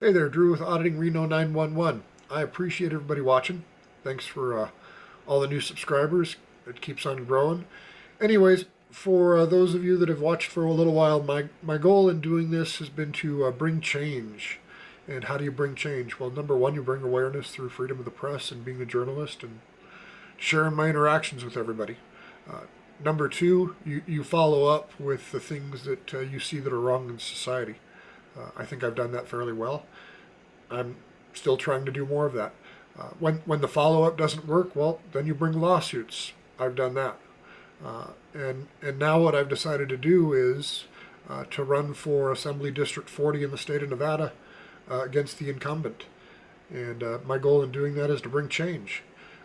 Hey there, Drew with Auditing Reno 911. I appreciate everybody watching. Thanks for all the new subscribers. It keeps on growing. Anyways, for those of you that have watched for a little while, my goal in doing this has been to bring change. And how do you bring change? Well, number one, you bring awareness through freedom of the press and being a journalist and sharing my interactions with everybody. Number two, you follow up with the things that you see that are wrong in society. I think I've done that fairly well. I'm still trying to do more of that. When the follow-up doesn't work, well, then you bring lawsuits. I've done that. And now what I've decided to do is to run for Assembly District 40 in the state of Nevada against the incumbent. And my goal in doing that is to bring change.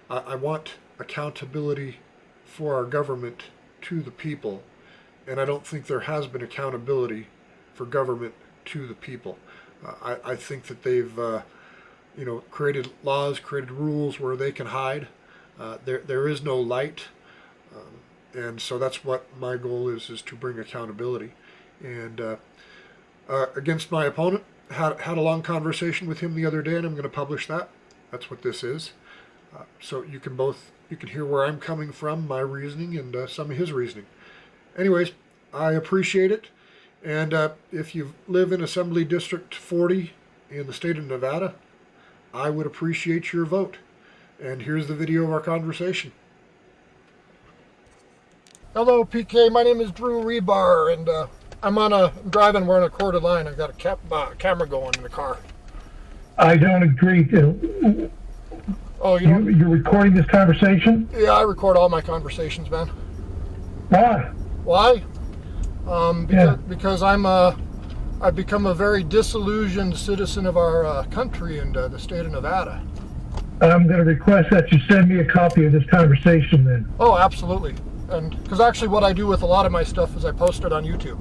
I want accountability for our government to the people, and I don't think there has been accountability for government to the people. I think that they've, created laws, created rules where they can hide. There is no light, and so that's what my goal is to bring accountability. And against my opponent, had a long conversation with him the other day, and I'm going to publish that. That's what this is. So you can hear where I'm coming from, my reasoning, and some of his reasoning. Anyways, I appreciate it. And if you live in Assembly District 40 in the state of Nevada, I would appreciate your vote. And here's the video of our conversation. Hello, PK. My name is Drew Rebar, and I'm driving. We're on a recorded line. I've got a camera going in the car. I don't agree to. Oh, you're recording this conversation? Yeah, I record all my conversations, man. Why? Why? Because I've become a very disillusioned citizen of our country and the state of Nevada. I'm going to request that you send me a copy of this conversation then. Oh, absolutely. And because actually what I do with a lot of my stuff is I post it on YouTube.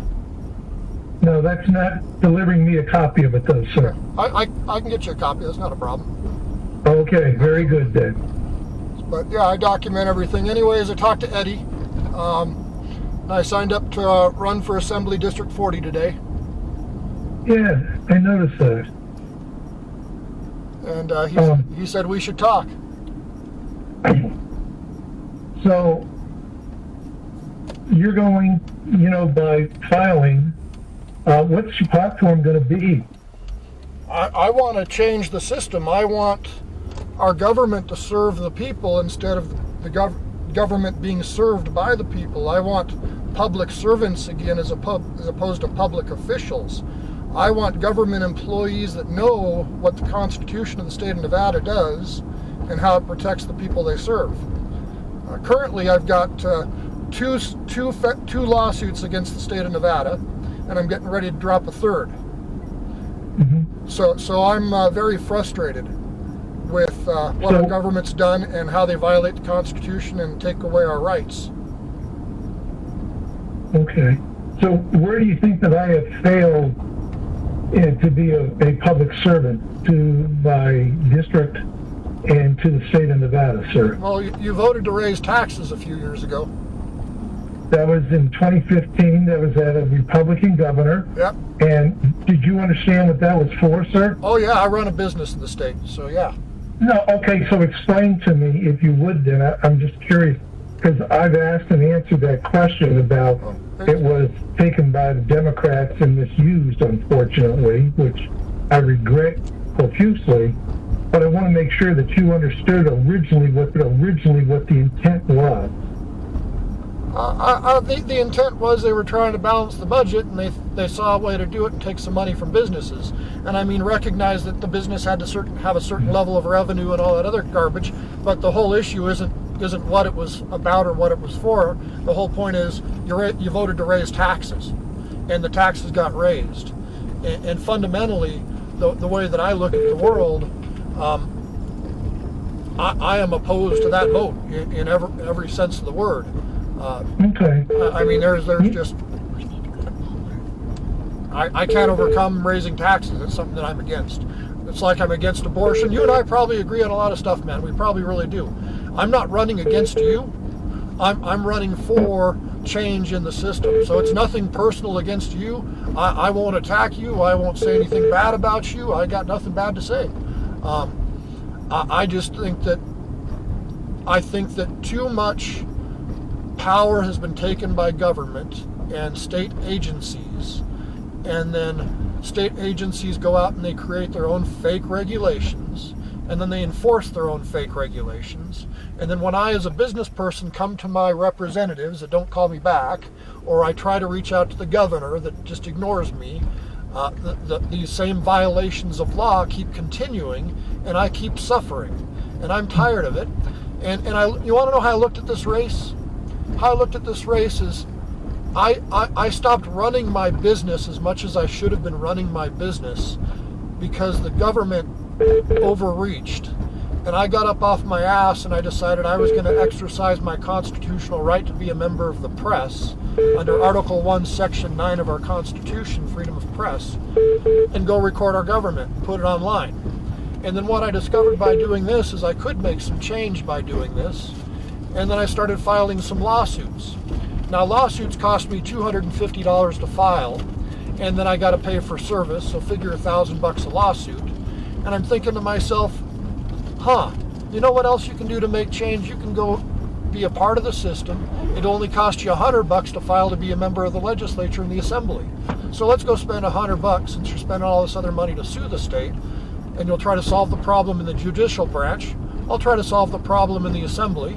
No, that's not delivering me a copy of it though, sir. I can get you a copy. That's not a problem. Okay, very good then. But yeah, I document everything. Anyways, I talked to Eddie. I signed up to run for Assembly District 40 today. Yeah, I noticed that. And he said we should talk. So, you're going, by filing, what's your platform going to be? I want to change the system. I want our government to serve the people instead of the government being served by the people. I want public servants again as opposed to public officials. I want government employees that know what the Constitution of the state of Nevada does and how it protects the people they serve. Currently, I've got two lawsuits against the state of Nevada, and I'm getting ready to drop a third. Mm-hmm. So I'm very frustrated with what our government's done and how they violate the Constitution and take away our rights. Okay. So where do you think that I have failed to be a public servant to my district and to the state of Nevada, sir? Well, you voted to raise taxes a few years ago. That was in 2015. That was at a Republican governor. Yep. And did you understand what that was for, sir? Oh, yeah. I run a business in the state, so yeah. No, okay. So explain to me, if you would, then. I'm just curious, because I've asked and answered that question about it was taken by the Democrats and misused, unfortunately, which I regret profusely. But I want to make sure that you understood originally what the intent was. The intent was they were trying to balance the budget, and they saw a way to do it and take some money from businesses. And I mean, recognize that the business had to have a certain level of revenue and all that other garbage, but the whole issue isn't what it was about or what it was for. The whole point is you voted to raise taxes, and the taxes got raised. And fundamentally, the way that I look at the world, I am opposed to that vote in every sense of the word. Okay. I mean, there's just I can't overcome raising taxes. It's something that I'm against. It's like I'm against abortion. You and I probably agree on a lot of stuff, man. We probably really do. I'm not running against you. I'm running for change in the system. So it's nothing personal against you. I won't attack you. I won't say anything bad about you. I got nothing bad to say. I just think that too much power has been taken by government and state agencies, and then state agencies go out and they create their own fake regulations, and then they enforce their own fake regulations. And then when I, as a business person, come to my representatives that don't call me back, or I try to reach out to the governor that just ignores me, these same violations of law keep continuing, and I keep suffering. And I'm tired of it. And you want to know how I looked at this race? How I looked at this race is I stopped running my business as much as I should have been running my business because the government overreached. And I got up off my ass and I decided I was going to exercise my constitutional right to be a member of the press under Article 1, Section 9 of our Constitution, freedom of press, and go record our government and put it online. And then what I discovered by doing this is I could make some change by doing this. And then I started filing some lawsuits. Now, lawsuits cost me $250 to file, and then I got to pay for service, so figure $1,000 a lawsuit. And I'm thinking to myself, you know what else you can do to make change? You can go be a part of the system. It only costs you $100 to file to be a member of the legislature and the assembly. So let's go spend $100 since you're spending all this other money to sue the state, and you'll try to solve the problem in the judicial branch. I'll try to solve the problem in the assembly.